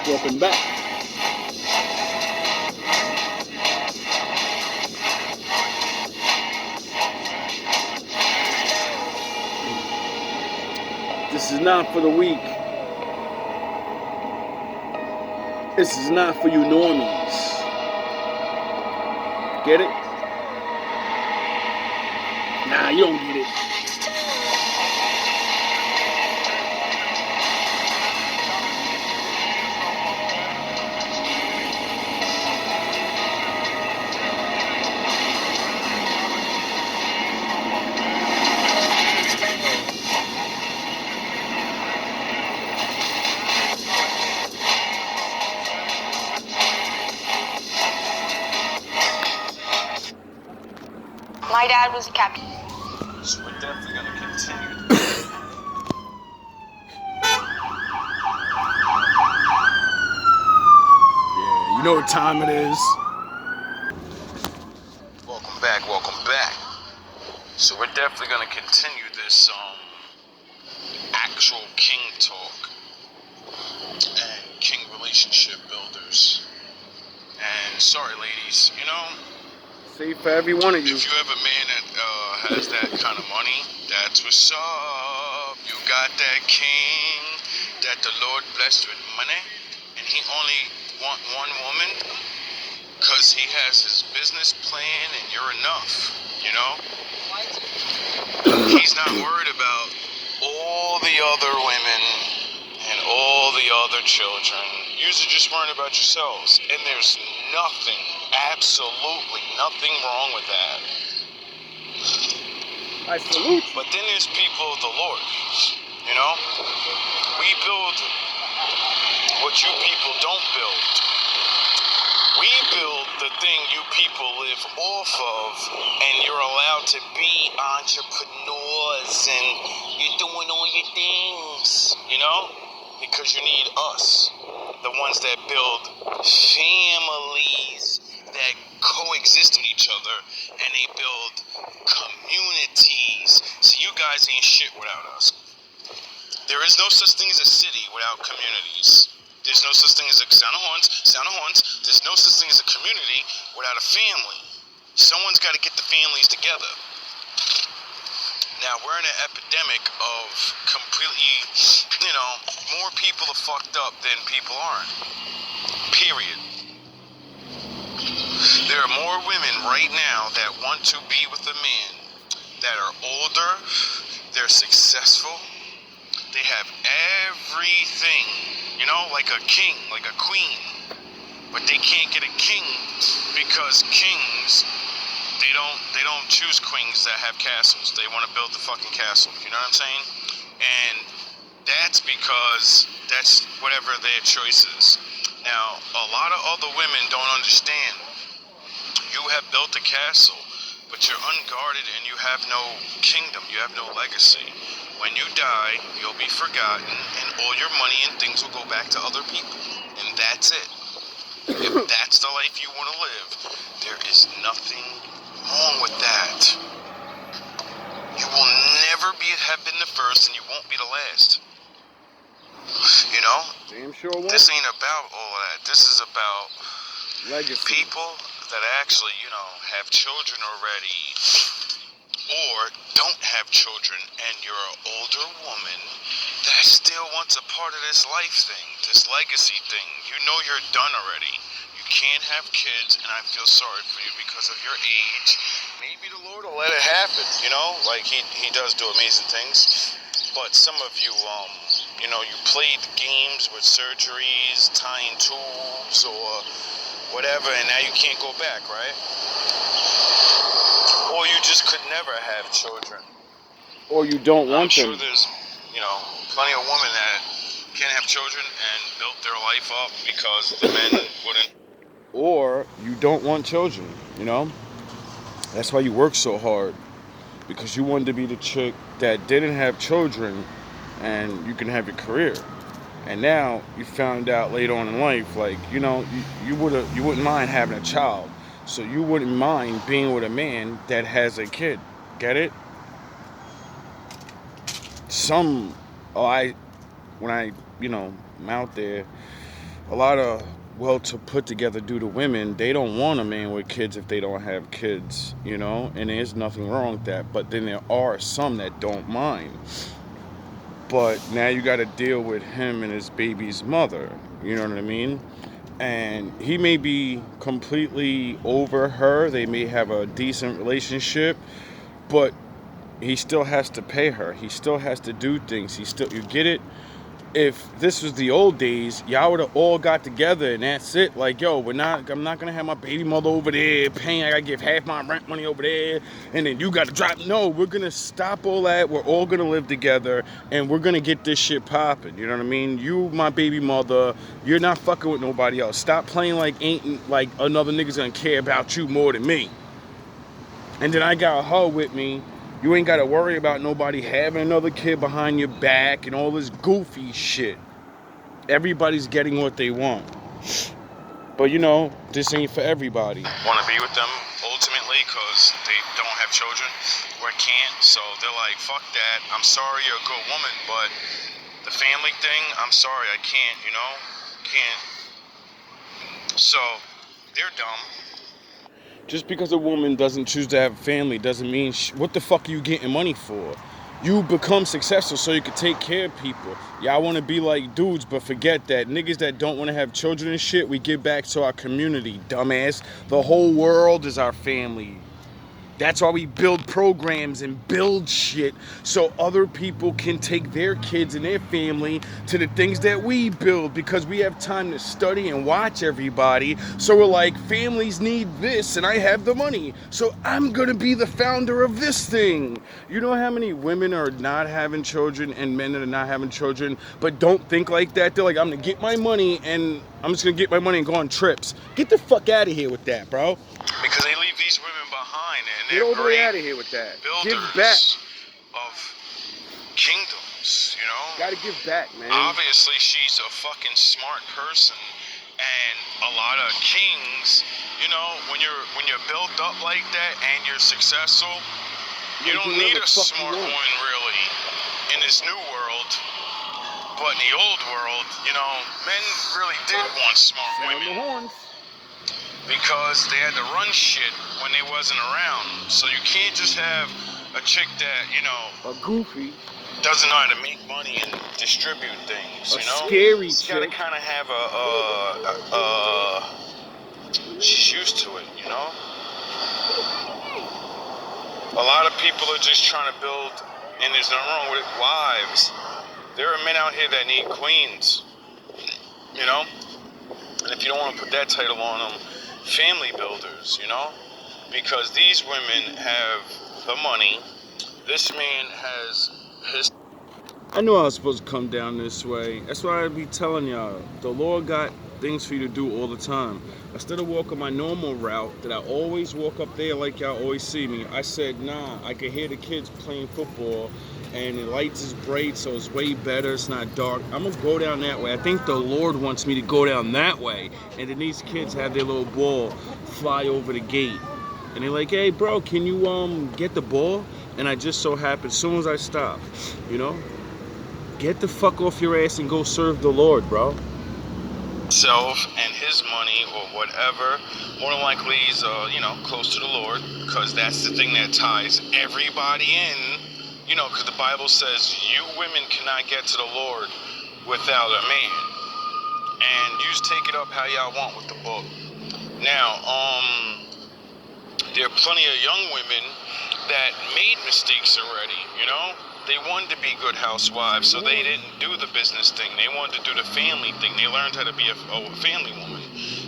welcome back. This is not for the weak. This is not for you normies. Get it? Nah, you don't get it. My dad was a captain. So we're definitely going to continue. Yeah, you know what time it is. Welcome back, welcome back. So we're definitely going to continue this actual king talk and king relationship builders. And sorry, ladies, you know, Safe for every one of you. if you have a man that has that kind of money, that's what's up. You got that king that the Lord blessed with money, and he only want one woman because he has his business plan and you're enough, you know? He's not worried about all the other women and all the other children. You're just worried about yourselves, and there's nothing, absolutely nothing wrong with that. I salute you. But then there's people of the Lord, you know? We build what you people don't build. We build the thing you people live off of, and you're allowed to be entrepreneurs and you're doing all your things, you know? Because you need us, the ones that build families that coexist with each other, and they build communities. So you guys ain't shit without us. There is no such thing as a city without communities. There's no such thing as a sound of horns. There's no such thing as a community without a family. Someone's got to get the families together. Now, we're in an epidemic of completely, you know, more people are fucked up than people aren't. Period. There are more women right now that want to be with a man that are older, they're successful, they have everything, you know, like a king, like a queen. But they can't get a king because kings, they don't choose queens that have castles. They want to build the fucking castle. You know what I'm saying? And that's because that's whatever their choice is. Now, a lot of other women don't understand. You have built a castle, but you're unguarded and you have no kingdom. You have no legacy. When you die, you'll be forgotten, and all your money and things will go back to other people. And that's it. If that's the life you want to live, there is nothing wrong with that. You will never have been the first, and you won't be the last. You know? Damn sure won't. This ain't about all of that. This is about Legacy. people that actually, you know, have children already, or don't have children, and you're an older woman that still wants a part of this life thing, this legacy thing. You know you're done already. You can't have kids, and I feel sorry for you because of your age. Maybe the Lord will let it happen, you know? Like, he does do amazing things. But some of you, you know, you played games with surgeries, tying tubes, or whatever, and now you can't go back, right? Or you just could never have children. Or you don't want I'm sure them. there's, you know, plenty of women that can't have children and built their life up because the men wouldn't. Or you don't want children, you know? That's why you work so hard. Because you wanted to be the chick that didn't have children and you can have your career. And now you found out later on in life, like, you know, you wouldn't mind having a child. So you wouldn't mind being with a man that has a kid. Get it? When I, you know, I'm out there, a lot of well to put together due to women, they don't want a man with kids if they don't have kids, you know, and there's nothing wrong with that. But then there are some that don't mind. But now you got to deal with him and his baby's mother, you know what I mean? And he may be completely over her, they may have a decent relationship, but he still has to pay her, he still has to do things, he still, you get it? If this was the old days, y'all would have all got together and that's it. Like, yo, I'm not gonna have my baby mother over there paying. I gotta give half my rent money over there, and then you gotta drop. No, we're gonna stop all that. We're all gonna live together, and we're gonna get this shit popping. You know what I mean? You, my baby mother, you're not fucking with nobody else. Stop playing like another nigga's gonna care about you more than me. And then I got her with me. You ain't got to worry about nobody having another kid behind your back and all this goofy shit. Everybody's getting what they want. But you know, this ain't for everybody. Want to be with them ultimately because they don't have children or can't. So they're like, fuck that. I'm sorry you're a good woman, but the family thing, I'm sorry, I can't, you know? Can't. So they're dumb. Just because a woman doesn't choose to have a family doesn't mean what the fuck are you getting money for? You become successful so you can take care of people. Y'all want to be like dudes, but forget that. Niggas that don't want to have children and shit, we give back to our community, dumbass. The whole world is our family. That's why we build programs and build shit so other people can take their kids and their family to the things that we build, because we have time to study and watch everybody. So we're like, families need this and I have the money, so I'm gonna be the founder of this thing. You know how many women are not having children and men that are not having children but don't think like that? They're like, I'm gonna get my money and I'm just gonna get my money and go on trips. Get the fuck out of here with that, bro. Because they leave these women behind, and Get they're all the way great out of here with that. Give builders back. of kingdoms, you know? Gotta give back, man. Obviously, she's a fucking smart person, and a lot of kings, you know, when you're built up like that and you're successful, you don't need a smart one really in this new world. But in the old world, you know, men really did want smart women because they had to run shit when they wasn't around. So you can't just have a chick that, you know, A goofy. doesn't know how to make money and distribute things, you know? Scary She's gotta chick. kind of have she's used to it, you know? A lot of people are just trying to build, and there's nothing wrong with it, wives. There are men out here that need queens, you know? And if you don't want to put that title on them, family builders, you know? Because these women have the money. This man has his... I knew I was supposed to come down this way. That's why I be telling y'all, the Lord got things for you to do all the time. Instead of walking my normal route that I always walk up there like y'all always see me, I said, nah, I could hear the kids playing football and the lights is bright, so it's way better, it's not dark. I'm gonna go down that way. I think the Lord wants me to go down that way. And then these kids have their little ball fly over the gate. And they're like, hey bro, can you get the ball? And I just so happen, as soon as I stop, you know, get the fuck off your ass and go serve the Lord, bro. Self and his money or whatever, more than likely he's, you know, close to the Lord, because that's the thing that ties everybody in, you know, because the Bible says you women cannot get to the Lord without a man. And you just take it up how y'all want with the book. Now, there are plenty of young women that made mistakes already, you know? They wanted to be good housewives, so they didn't do the business thing. They wanted to do the family thing. They learned how to be a family woman,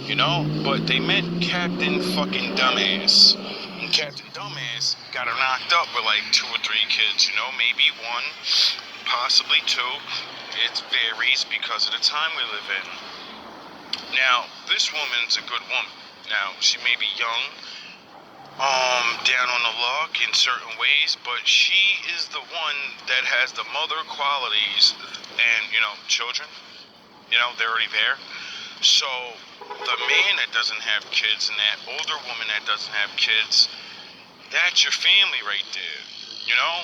you know? But they met Captain fucking Dumbass. And Captain Dumbass got her knocked up with like 2 or 3 kids, you know? Maybe 1, possibly 2. It varies because of the time we live in. Now, this woman's a good woman. Now, she may be young, down on the luck in certain ways, but she is the one that has the mother qualities and, you know, children, you know, they're already there. So the man that doesn't have kids and that older woman that doesn't have kids, that's your family right there, you know?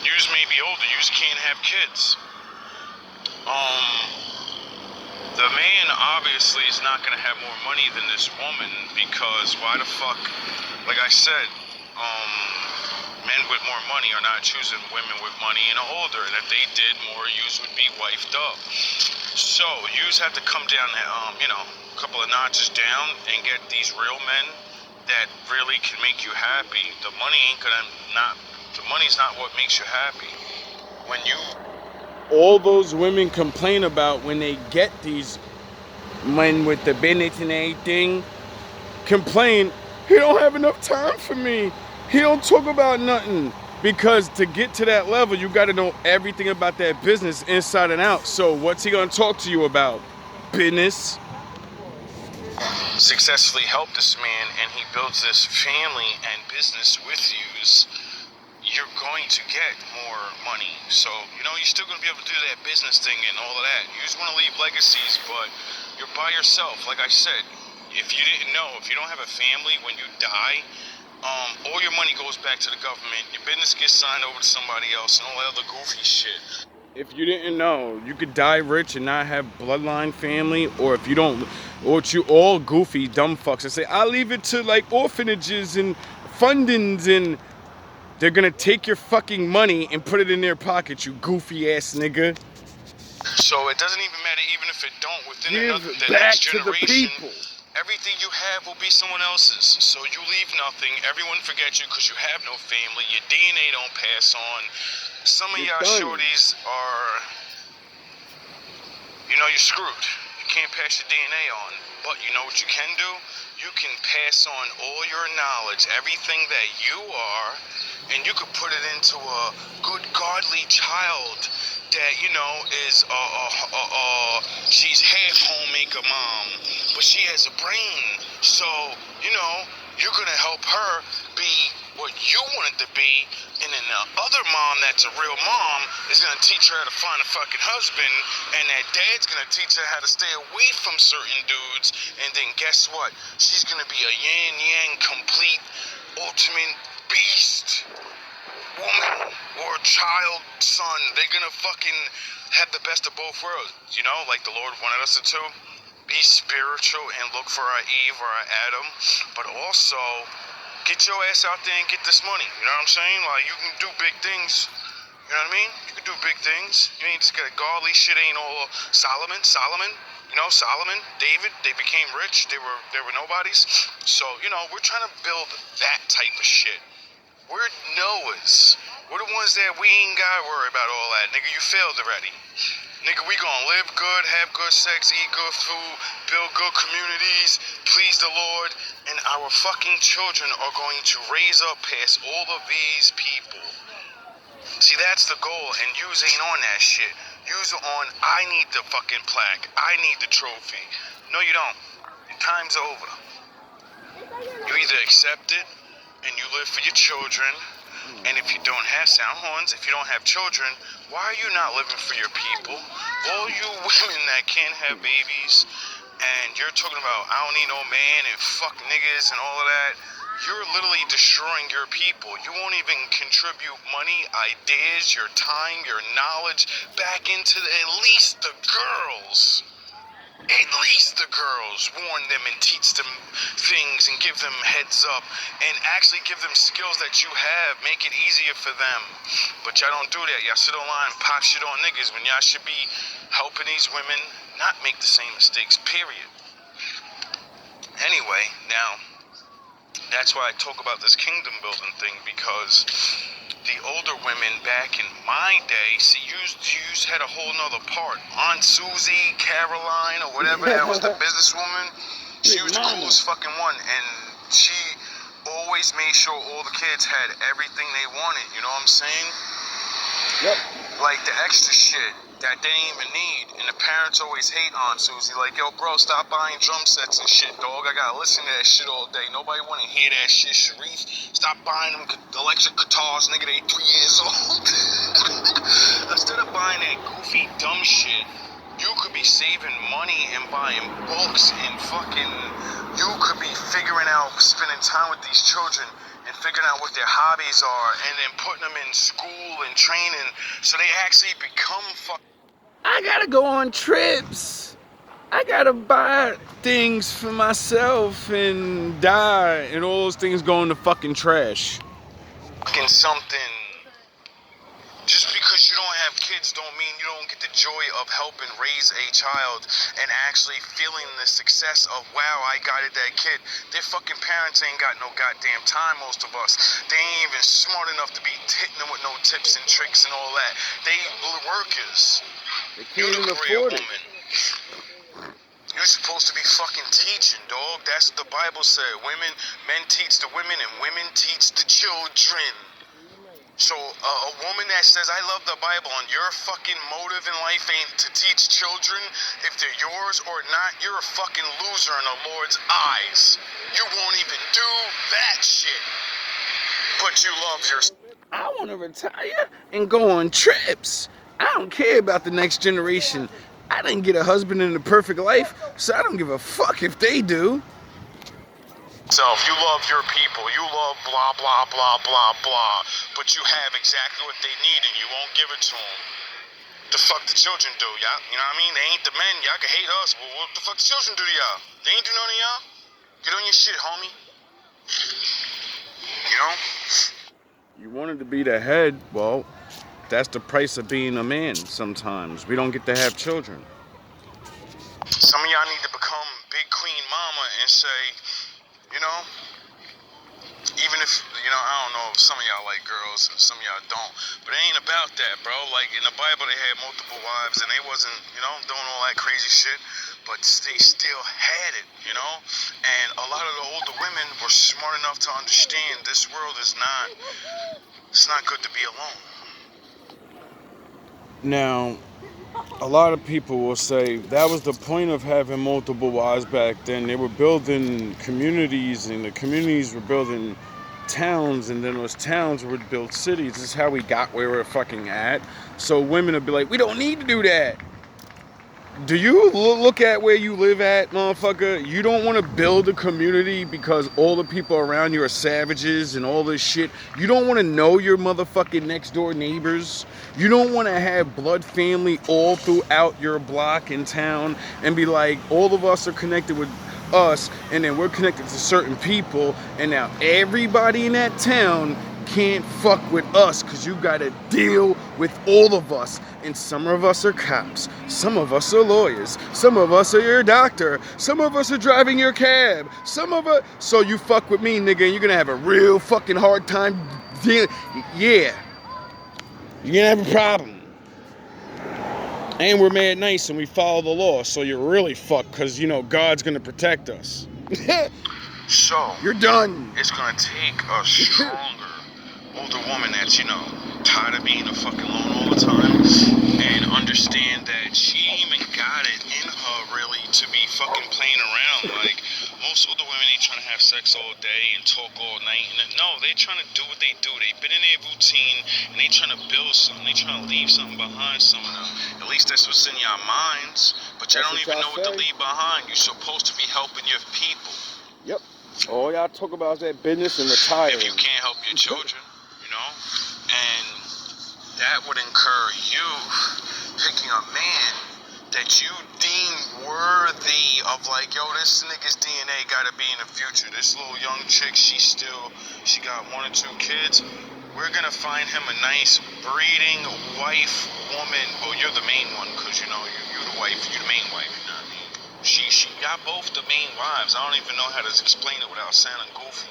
Yous may be older, yous can't have kids. The man obviously is not going to have more money than this woman because why the fuck, like I said, men with more money are not choosing women with money and are older, and if they did, more yous would be wifed up. So yous have to come down, a couple of notches down and get these real men that really can make you happy. The money's not what makes you happy. When you All those women complain about when they get these men with the business and everything, complain, he don't have enough time for me. He don't talk about nothing. Because to get to that level, you got to know everything about that business inside and out. So what's he going to talk to you about? Business. successfully help this man and he builds this family and business with yous, you're going to get more money. So, you're still going to be able to do that business thing and all of that. You just want to leave legacies, but you're by yourself. Like I said, if you didn't know, if you don't have a family when you die, all your money goes back to the government. Your business gets signed over to somebody else and all that other goofy shit. If you didn't know, you could die rich and not have bloodline family, or if you don't, or you all goofy dumb fucks that say, I'll leave it to like orphanages and fundings, and they're gonna take your fucking money and put it in their pocket, you goofy ass nigga. So it doesn't even matter, even if it don't, within the Back next to the generation, people. everything you have will be someone else's. So you leave nothing. Everyone forgets you because you have no family. Your DNA don't pass on. Some of y'all shorties are, you're screwed. You can't pass your DNA on. But you know what you can do? You can pass on all your knowledge, everything that you are, and you could put it into a good, godly child that, is, she's half homemaker mom, but she has a brain. So, you're going to help her be what you want it to be, and then the other mom that's a real mom is going to teach her how to find a fucking husband, and that dad's going to teach her how to stay away from certain dudes, and then guess what? She's going to be a yin-yang, complete, ultimate beast woman or child, son. They're going to fucking have the best of both worlds, like the Lord wanted us to do. Be spiritual and look for our Eve or our Adam, but also get your ass out there and get this money. You know what I'm saying? Like, you can do big things. You know what I mean? You can do big things. You ain't just got godly shit. Ain't all Solomon. Solomon, David. They became rich. They were nobodies. So we're trying to build that type of shit. We're Noahs. We're the ones that we ain't gotta worry about all that. Nigga, you failed already. Nigga, we gonna live good, have good sex, eat good food, build good communities, please the Lord, and our fucking children are going to raise up past all of these people. See, that's the goal, and yous ain't on that shit. Yous are on, I need the fucking plaque, I need the trophy. No, you don't. Your time's over. You either accept it, and you live for your children, and if you don't have sound horns, if you don't have children, why are you not living for your people? All you women that can't have babies, and you're talking about, I don't need no man and fuck niggas and all of that, you're literally destroying your people. You won't even contribute money, ideas, your time, your knowledge back into at least the girls. At least the girls, warn them and teach them things and give them heads up and actually give them skills that you have, make it easier for them. But y'all don't do that. Y'all sit online and pop shit on niggas when y'all should be helping these women not make the same mistakes, period. Anyway, now, that's why I talk about this kingdom building thing, because the older women back in my day, see, you had a whole nother part. Aunt Susie, Caroline, or whatever, that was the businesswoman. She was the coolest fucking one, and she always made sure all the kids had everything they wanted, you know what I'm saying? Yep. Like the extra shit that they didn't even need, and the parents always hate Aunt Susie, like, yo bro, stop buying drum sets and shit, dog, I gotta listen to that shit all day, nobody wanna hear that shit, Sharif, stop buying them electric guitars, nigga, they 3 years old. Instead of buying that goofy dumb shit, you could be saving money and buying books and fucking, you could be figuring out, spending time with these children and figuring out what their hobbies are, and then putting them in school and training so they actually become I gotta go on trips. I gotta buy things for myself and die, and all those things go in the fucking trash. Fucking something. Just because you don't have kids don't mean you don't get the joy of helping raise a child and actually feeling the success of, wow, I guided that kid. Their fucking parents ain't got no goddamn time, most of us. They ain't even smart enough to be hitting them with no tips and tricks and all that. They workers. They You can't the even career afford it. woman. You're supposed to be fucking teaching, dog. That's what the Bible said. Men teach the women and women teach the children. So a woman that says, I love the Bible, and your fucking motive in life ain't to teach children, if they're yours or not, you're a fucking loser in the Lord's eyes. You won't even do that shit. But you love your... I want to retire and go on trips. I don't care about the next generation. I didn't get a husband in the perfect life, so I don't give a fuck if they do. self. You love your people. You love blah, blah, blah, blah, blah. But you have exactly what they need and you won't give it to them. The fuck the children do, y'all? You know what I mean? They ain't the men. Y'all can hate us. Well, what the fuck the children do to y'all? They ain't do none of y'all. Get on your shit, homie. You know? You wanted to be the head, well, that's the price of being a man sometimes. We don't get to have children. Some of y'all need to become Big Queen Mama and say, you know, even if, you know, I don't know if some of y'all like girls and some of y'all don't, but it ain't about that, bro. Like, in the Bible, they had multiple wives and they wasn't, you know, doing all that crazy shit, but they still had it, you know? And a lot of the older women were smart enough to understand this world is not, it's not good to be alone. Now, a lot of people will say that was the point of having multiple wives back then. They were building communities, and the communities were building towns, and then those towns would build cities. This is how we got where we're fucking at. So women would be like, we don't need to do that. Do you look at where you live at, motherfucker? You don't want to build a community because all the people around you are savages and all this shit. You don't want to know your motherfucking next door neighbors. You don't want to have blood family all throughout your block in town and be like, all of us are connected with us, and then we're connected to certain people, and now everybody in that town can't fuck with us because you gotta deal with all of us. And some of us are cops, some of us are lawyers, some of us are your doctor, some of us are driving your cab, some of us. So you fuck with me, nigga, and you're gonna have a real fucking hard time dealing. Yeah, you're gonna have a problem. And we're mad nice and we follow the law, so you're really fucked because, you know, God's gonna protect us. So, You're done. it's gonna take a stronger older woman that's, you know, tired of being a fucking alone all the time and understand that she even got it in her really to be fucking playing around. Like, most older women ain't trying to have sex all day and talk all night. And no, they're trying to do what they do. They've been in their routine and they trying to build something. They trying to leave something behind, some of them. At least that's what's in your minds. But you don't even know what to leave behind. You're supposed to be helping your people. Yep. All y'all talk about is that business and retiring. If you can't help your children, you know, and that would incur you picking a man that you deem worthy of, like, yo, this nigga's DNA gotta be in the future. This little young chick, she got 1 or 2 kids. We're gonna find him a nice breeding wife, woman. Well, you're the main one, cause you know you're the wife, you're the main wife. You know what I mean? She got both the main wives. I don't even know how to explain it without sounding goofy.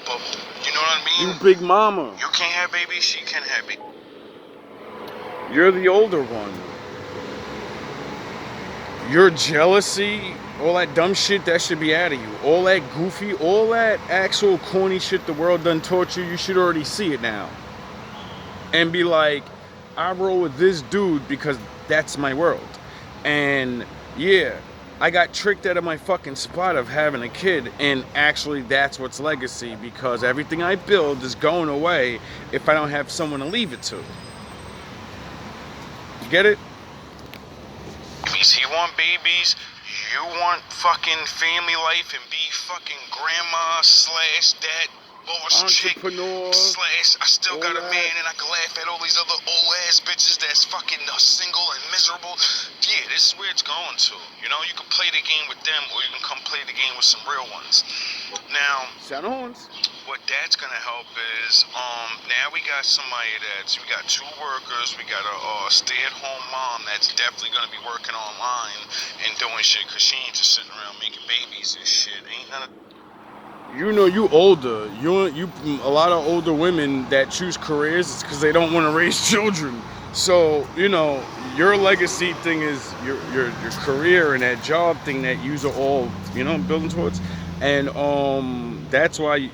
But you know what I mean? You big mama. You can't have babies, she can have babies. You're the older one. Your jealousy, all that dumb shit, that should be out of you. All that goofy, all that actual corny shit the world done taught you, you should already see it now. And be like, I roll with this dude because that's my world. And yeah, I got tricked out of my fucking spot of having a kid, and actually that's what's legacy, because everything I build is going away if I don't have someone to leave it to. You get it? He want babies, you want fucking family life and be fucking grandma / dad. boss chick entrepreneur. slash I still got a all man that. and I can laugh at all these other old ass bitches that's fucking single and miserable. Yeah, this is where it's going to. You know, you can play the game with them or you can come play the game with some real ones. Now, Sound horns. what that's gonna help is now we got somebody we got 2 workers, we got a stay-at-home mom that's definitely gonna be working online and doing shit because she ain't just sitting around making babies and shit. Ain't none of You know, you older. You a lot of older women that choose careers because they don't want to raise children. So you know, your legacy thing is your career and that job thing that you are all building towards, and that's why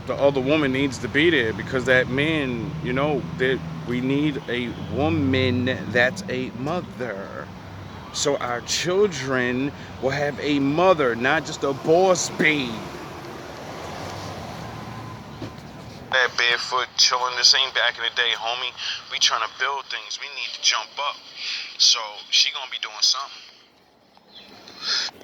the other woman needs to be there because that man, that we need a woman that's a mother. So our children will have a mother, not just a boss babe. that barefoot chilling. This ain't back in the day, homie. We trying to build things. We need to jump up. So she gonna be doing something.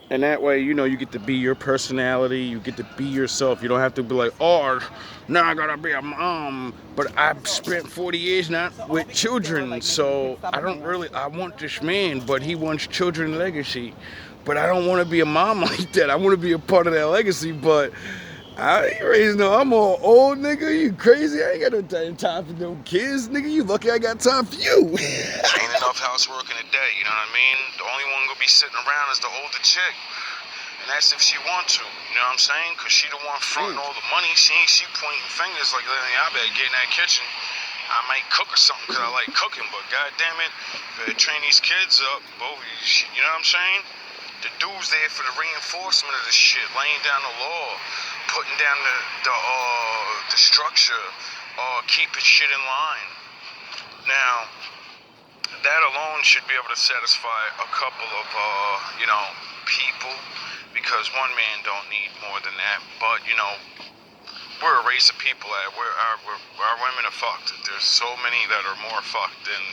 And that way, you get to be your personality. You get to be yourself. You don't have to be like, oh, now I gotta be a mom. But I've spent 40 years not with children, so I want this man, but he wants children legacy. But I don't want to be a mom like that. I want to be a part of that legacy, but I ain't raising I'm an old nigga. You crazy? I ain't got no time for no kids, nigga. You lucky I got time for you. Ain't enough housework in a day, you know what I mean? The only one gonna be sitting around is the older chick. And that's if she want to, you know what I'm saying? Because she the one fronting all the money. She pointing fingers like, I better get in that kitchen. I might cook or something because I like cooking, but goddamn it, better train these kids up. Both, you know what I'm saying? The dude's there for the reinforcement of this shit, laying down the law, putting down the structure, keeping shit in line. Now, that alone should be able to satisfy a couple of people, because one man don't need more than that. But we're a race of people that our women are fucked. There's so many that are more fucked, and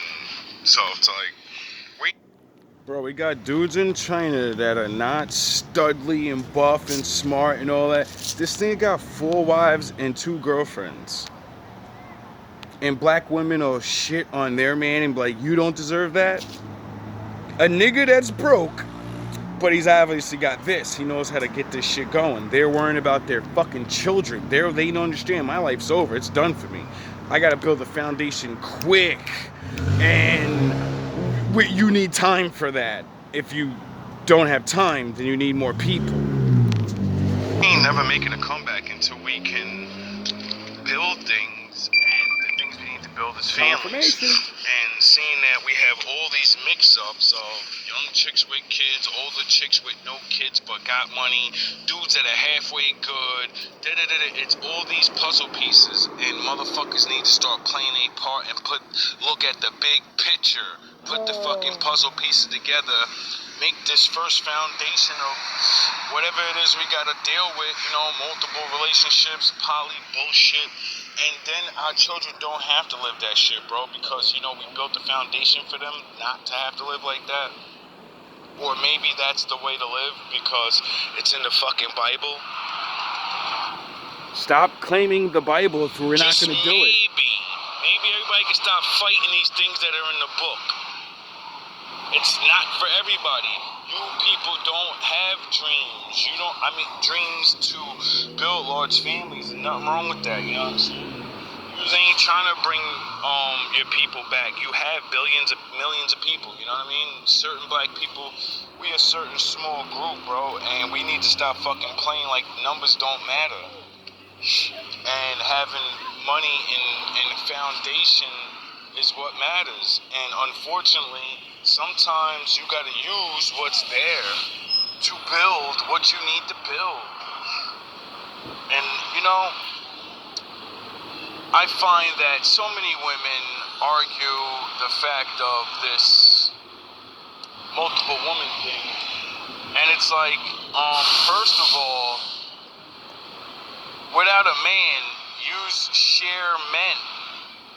so it's like Bro, we got dudes in China that are not studly and buff and smart and all that. This thing got 4 wives and 2 girlfriends. And black women will shit on their man and be like, you don't deserve that? A nigga that's broke, but he's obviously got this. He knows how to get this shit going. They're worrying about their fucking children. They don't understand. My life's over. It's done for me. I gotta build a foundation quick. And you need time for that. If you don't have time, then you need more people. we ain't never making a comeback until we can build things, and the things we need to build is families. And seeing that we have all these mix-ups of young chicks with kids, older chicks with no kids but got money, dudes that are halfway good, it's all these puzzle pieces, and motherfuckers need to start playing a part and look at the big picture, put the fucking puzzle pieces together, make this first foundation of whatever it is we gotta deal with, multiple relationships, poly bullshit, and then our children don't have to live that shit, bro, because, we built the foundation for them not to have to live like that. Or maybe that's the way to live because it's in the fucking Bible. Stop claiming the Bible if we're not going to do it. Maybe everybody can stop fighting these things that are in the book. It's not for everybody. You people don't have dreams. Dreams to build large families, and nothing wrong with that, you know what I'm saying? You ain't trying to bring your people back. You have millions of people, you know what I mean? Certain black people, we a certain small group, bro, and we need to stop fucking playing like numbers don't matter. And having money in foundation is what matters. And unfortunately, sometimes you gotta use what's there to build what you need to build. And I find that so many women argue the fact of this multiple woman thing, and it's like, first of all, without a man, you share men.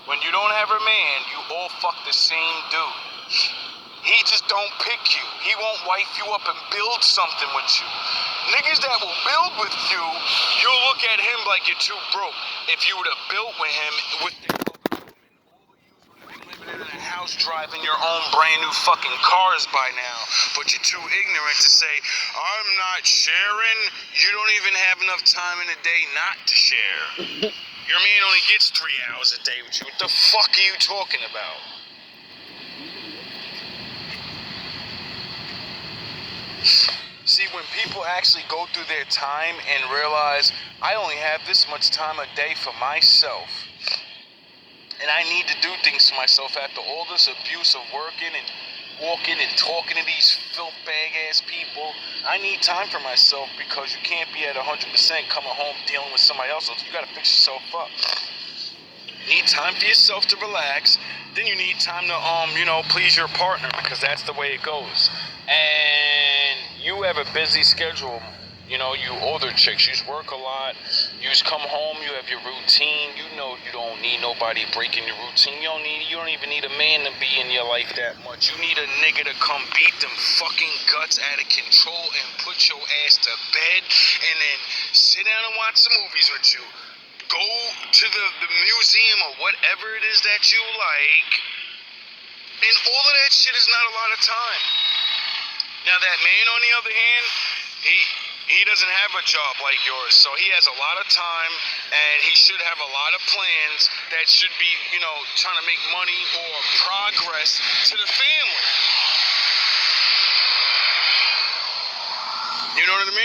When you don't have a man, you all fuck the same dude. He just don't pick you. He won't wife you up and build something with you. Niggas that will build with you, you'll look at him like you're too broke. If you would have built with him with their living in a house driving your own brand new fucking cars by now, but you're too ignorant to say, I'm not sharing. You don't even have enough time in the day not to share. Your man only gets 3 hours a day with you. What the fuck are you talking about? See, when people actually go through their time and realize, I only have this much time a day for myself, and I need to do things for myself after all this abuse of working and walking and talking to these filth bag ass people. I need time for myself because you can't be at 100% coming home dealing with somebody else. You gotta fix yourself up. You need time for yourself to relax. Then you need time to, please your partner, because that's the way it goes. And you have a busy schedule. You older chicks, you work a lot. You just come home, you have your routine. You know you don't need nobody breaking your routine. You don't even need a man to be in your life that much. You need a nigga to come beat them fucking guts out of control and put your ass to bed and then sit down and watch some movies with you. Go to the museum or whatever it is that you like. And all of that shit is not a lot of time. Now that man, on the other hand, he doesn't have a job like yours, so he has a lot of time, and he should have a lot of plans that should be, trying to make money or progress to the family. You know what I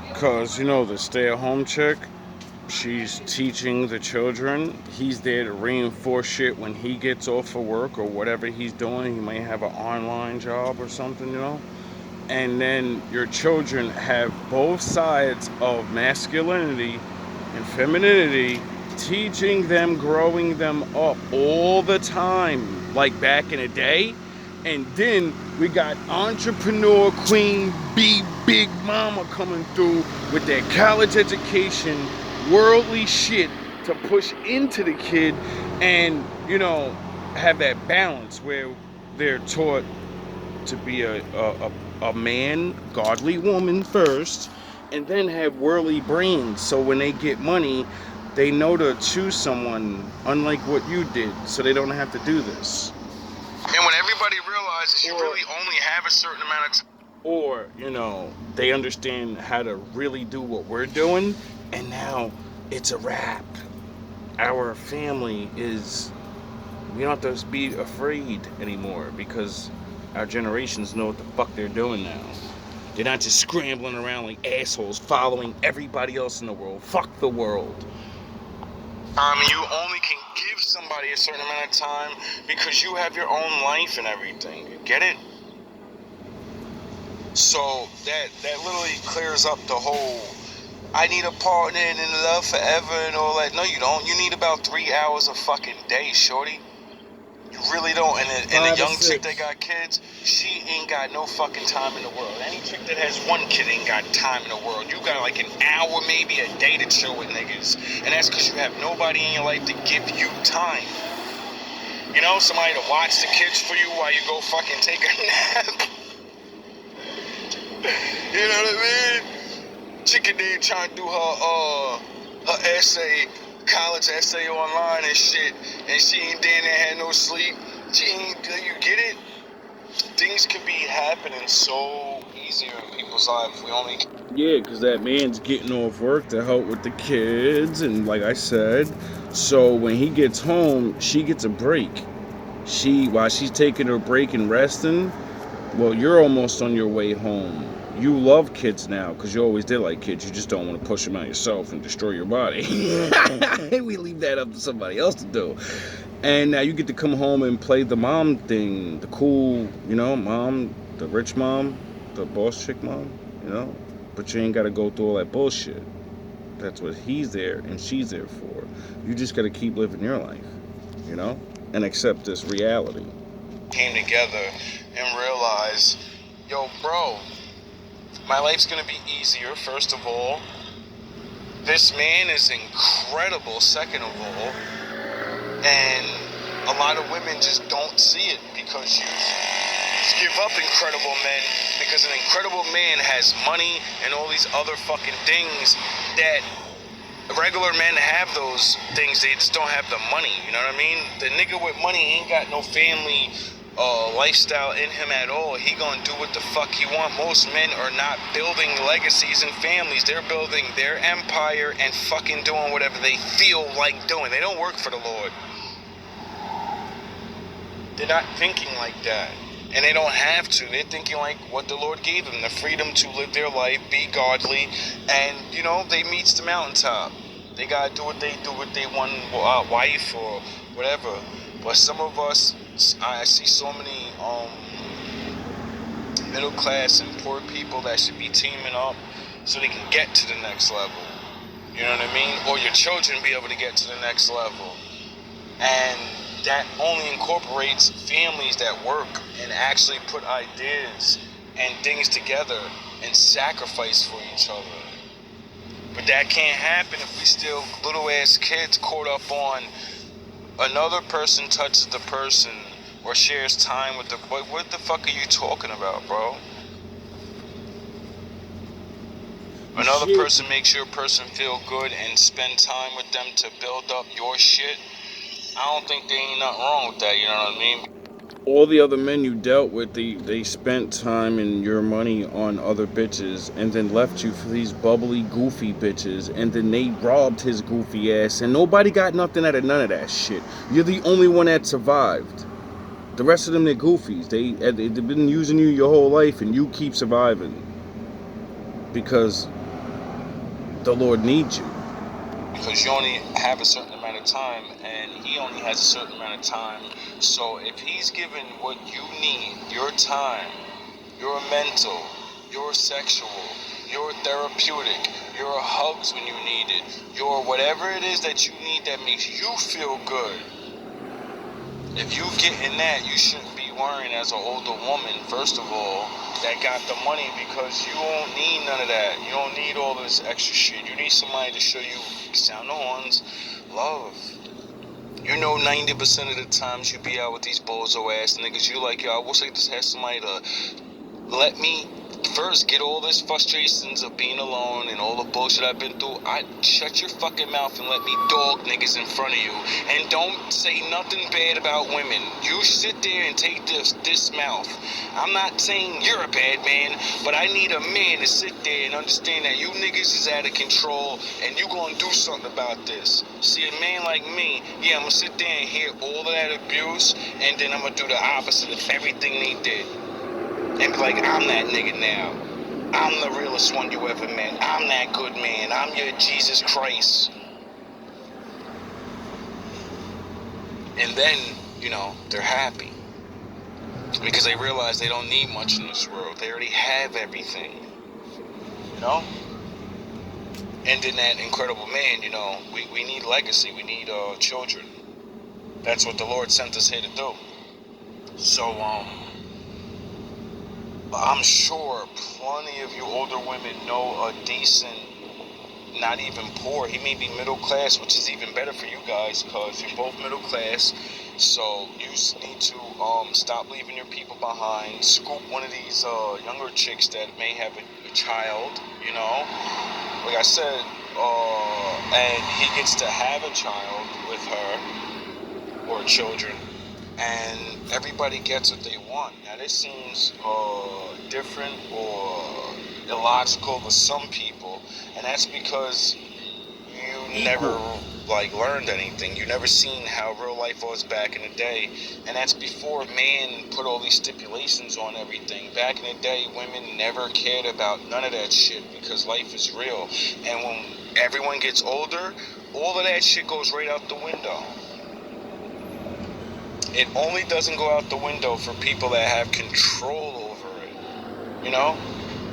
mean? Because, the stay-at-home chick, she's teaching the children. He's there to reinforce shit when he gets off of work or whatever he's doing. He might have an online job or something, And then your children have both sides of masculinity and femininity, teaching them, growing them up all the time, like back in the day. And then we got entrepreneur queen bee, big mama coming through with their college education, worldly shit to push into the kid and, have that balance where they're taught to be a man, godly woman first, and then have worldly brains. So when they get money, they know to choose someone unlike what you did, so they don't have to do this. And when everybody realizes you really only have a certain amount of time, or, they understand how to really do what we're doing, and now it's a wrap. Our family we don't have to be afraid anymore because our generations know what the fuck they're doing now. They're not just scrambling around like assholes following everybody else in the world. Fuck the world. You only can give somebody a certain amount of time because you have your own life and everything. You get it? So that literally clears up the whole, I need a partner and in love forever and all that. No, you don't. You need about 3 hours a fucking day, shorty. You really don't. And the young chick that got kids, she ain't got no fucking time in the world. Any chick that has one kid ain't got time in the world. You got like an hour, maybe a day to chill with niggas. And that's because you have nobody in your life to give you time. Somebody to watch the kids for you while you go fucking take a nap. You know what I mean? Chicken did trying to do her essay, college essay online and shit, and she ain't there and had no sleep. You get it? Things can be happening so easier in people's lives. Yeah, because that man's getting off work to help with the kids, and like I said, so when he gets home, she gets a break. While she's taking her break and resting, well, you're almost on your way home. You love kids now because you always did like kids. You just don't want to push them out yourself and destroy your body. We leave that up to somebody else to do. And now you get to come home and play the mom thing, the cool, mom, the rich mom, the boss chick mom, But you ain't got to go through all that bullshit. That's what he's there and she's there for. You just got to keep living your life, and accept this reality. Came together and realized, yo, bro, my life's gonna be easier, first of all. This man is incredible, second of all. And a lot of women just don't see it because give up incredible men because an incredible man has money and all these other fucking things that regular men have. Those things, they just don't have the money. You know what I mean? The nigga with money ain't got no family lifestyle in him at all. He gonna do what the fuck he want. Most men are not building legacies and families. They're building their empire and fucking doing whatever they feel like doing. They don't work for the Lord. They're not thinking like that. And they don't have to. They're thinking like what the Lord gave them, the freedom to live their life, be godly, and, you know, they meets the mountaintop. They gotta do what they do with their one wife or whatever. But some of us, I see so many middle class and poor people that should be teaming up so they can get to the next level. You know what I mean? Or your children be able to get to the next level. And that only incorporates families that work and actually put ideas and things together and sacrifice for each other. But that can't happen if we still little ass kids caught up on another person touches the person or shares time with the boy. What the fuck are you talking about, bro? Another person makes your person feel good and spend time with them to build up your shit. I don't think there ain't nothing wrong with that, you know what I mean? All the other men you dealt with, they spent time and your money on other bitches and then left you for these bubbly, goofy bitches, and then they robbed his goofy ass, and nobody got nothing out of none of that shit. You're the only one that survived. The rest of them, they're goofies. They've been using you your whole life, and you keep surviving because the Lord needs you. Because you only have a certain amount of time, and he only has a certain amount of time. So if he's given what you need, your time, your mental, your sexual, your therapeutic, your hugs when you need it, your whatever it is that you need that makes you feel good, if you get in that, you shouldn't be worrying as an older woman, first of all, that got the money, because you don't need none of that. You don't need all this extra shit. You need somebody to show you, sound the horns, love. You know 90% of the times you be out with these bozo ass niggas, you like, yo, I wish I just had somebody to let me first get all this frustrations of being alone and all the bullshit I've been through. Shut your fucking mouth and let me dog niggas in front of you. And don't say nothing bad about women. You sit there and take this mouth. I'm not saying you're a bad man, but I need a man to sit there and understand that you niggas is out of control and you gonna do something about this. See, a man like me, yeah, I'm gonna sit there and hear all of that abuse, and then I'm gonna do the opposite of everything they did. And be like, I'm that nigga now. I'm the realest one you ever met. I'm that good man. I'm your Jesus Christ. And then, you know, they're happy. Because they realize they don't need much in this world. They already have everything. You know? And then that incredible man, you know, we need legacy. We need children. That's what the Lord sent us here to do. So, I'm sure plenty of you older women know a decent, not even poor, he may be middle class, which is even better for you guys because you're both middle class. So you need to stop leaving your people behind. Scoop one of these younger chicks that may have a child, you know. Like I said, and he gets to have a child with her or children. And everybody gets what they want. Now this seems different or illogical to some people, and that's because you never learned anything. You never seen how real life was back in the day, and that's before man put all these stipulations on everything. Back in the day, women never cared about none of that shit because life is real. And when everyone gets older, all of that shit goes right out the window. It only doesn't go out the window for people that have control over it. You know?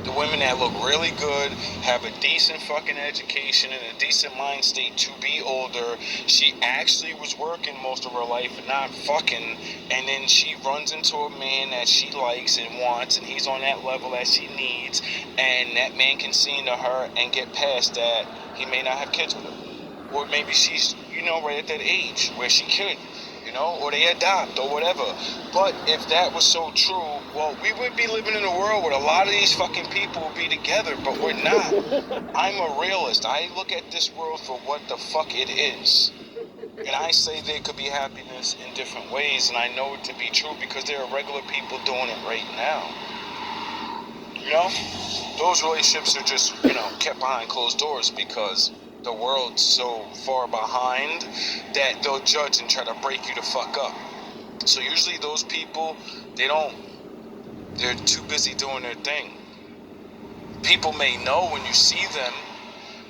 The women that look really good, have a decent fucking education and a decent mind state to be older. She actually was working most of her life and not fucking. And then she runs into a man that she likes and wants, and he's on that level that she needs. And that man can see into her and get past that. He may not have kids with her. Or maybe she's, right at that age where she could. or they adopt or whatever. But if that was so true, well, we would be living in a world where a lot of these fucking people would be together, but we're not. I'm a realist. I look at this world for what the fuck it is. And I say there could be happiness in different ways, and I know it to be true because there are regular people doing it right now. Those relationships are just, kept behind closed doors because the world's so far behind that they'll judge and try to break you the fuck up. So usually those people, they're too busy doing their thing. People may know when you see them,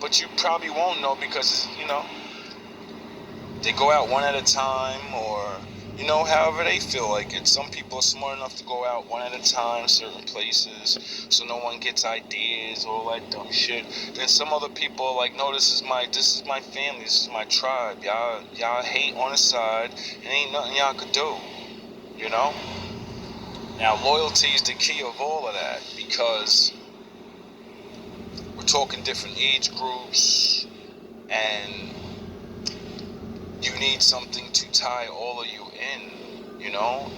but you probably won't know because, they go out one at a time or, however they feel like it. Some people are smart enough to go out one at a time, certain places, so no one gets ideas, all that dumb shit. Then some other people are like, no, this is my family, this is my tribe. Y'all hate on the side, and ain't nothing y'all could do, Now, loyalty is the key of all of that because we're talking different age groups, and you need something to tie all of you in,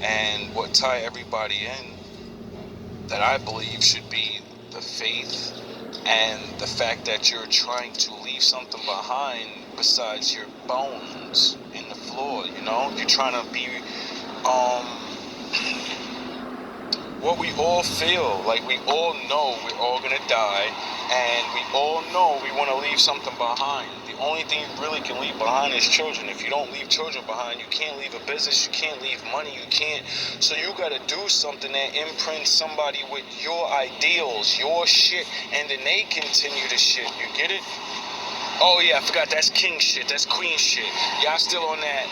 and what tie everybody in that I believe should be the faith and the fact that you're trying to leave something behind besides your bones in the floor, You're trying to be what we all feel, like we all know we're all gonna die, and we all know we want to leave something behind. The only thing you really can leave behind is children. If you don't leave children behind, you can't leave a business, you can't leave money, you can't. So you gotta do something that imprints somebody with your ideals, your shit, and then they continue the shit. You get it? Oh yeah, I forgot, that's king shit, that's queen shit. Y'all still on that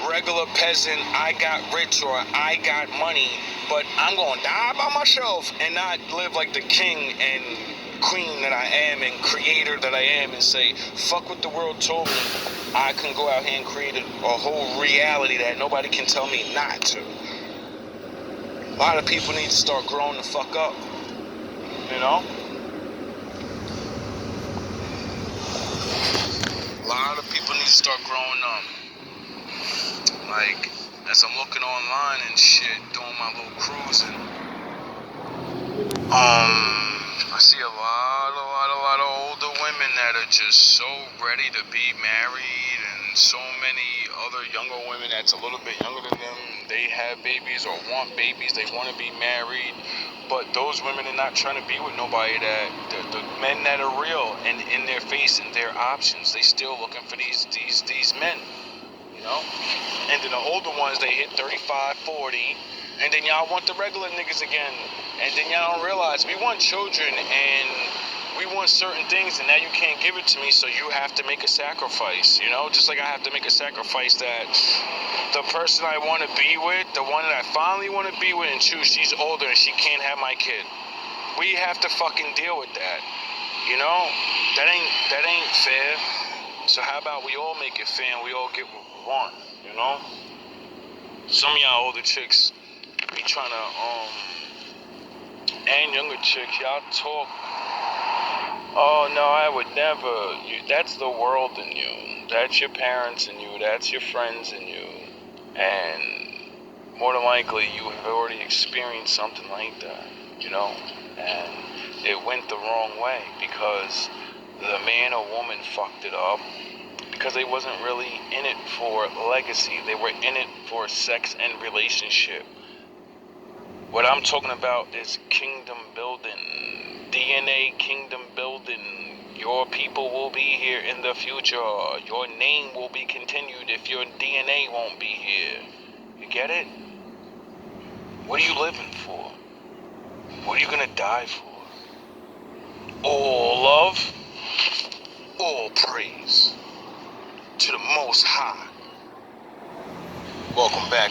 regular peasant, I got rich or I got money, but I'm gonna die by myself and not live like the king and queen that I am and creator that I am and say, fuck what the world told me. I can go out here and create a whole reality that nobody can tell me not to. A lot of people need to start growing the fuck up, A lot of people need to start growing up. Like, as I'm looking online and shit, doing my little cruising, I see a lot of older women that are just so ready to be married, and so many other younger women that's a little bit younger than them. They have babies or want babies. They want to be married, but those women are not trying to be with nobody the men that are real and in their face and their options. They still looking for these men. And then the older ones, they hit 35, 40, and then y'all want the regular niggas again. And then y'all don't realize we want children and we want certain things, and now you can't give it to me, so you have to make a sacrifice, Just like I have to make a sacrifice that the person I want to be with, the one that I finally want to be with and choose, she's older and she can't have my kid. We have to fucking deal with that, That ain't fair. So how about we all make it fair and we all get what we want, Some of y'all older chicks be trying to, and younger chicks, y'all talk, oh no, I would never, that's the world in you, that's your parents in you, that's your friends in you, and more than likely you have already experienced something like that, and it went the wrong way because the man or woman fucked it up because they wasn't really in it for legacy. They were in it for sex and relationship. What I'm talking about is kingdom building, DNA kingdom building. Your people will be here in the future. Your name will be continued if your DNA won't be here. You get it? What are you living for? What are you gonna die for? All love, all praise to the Most High. Welcome back.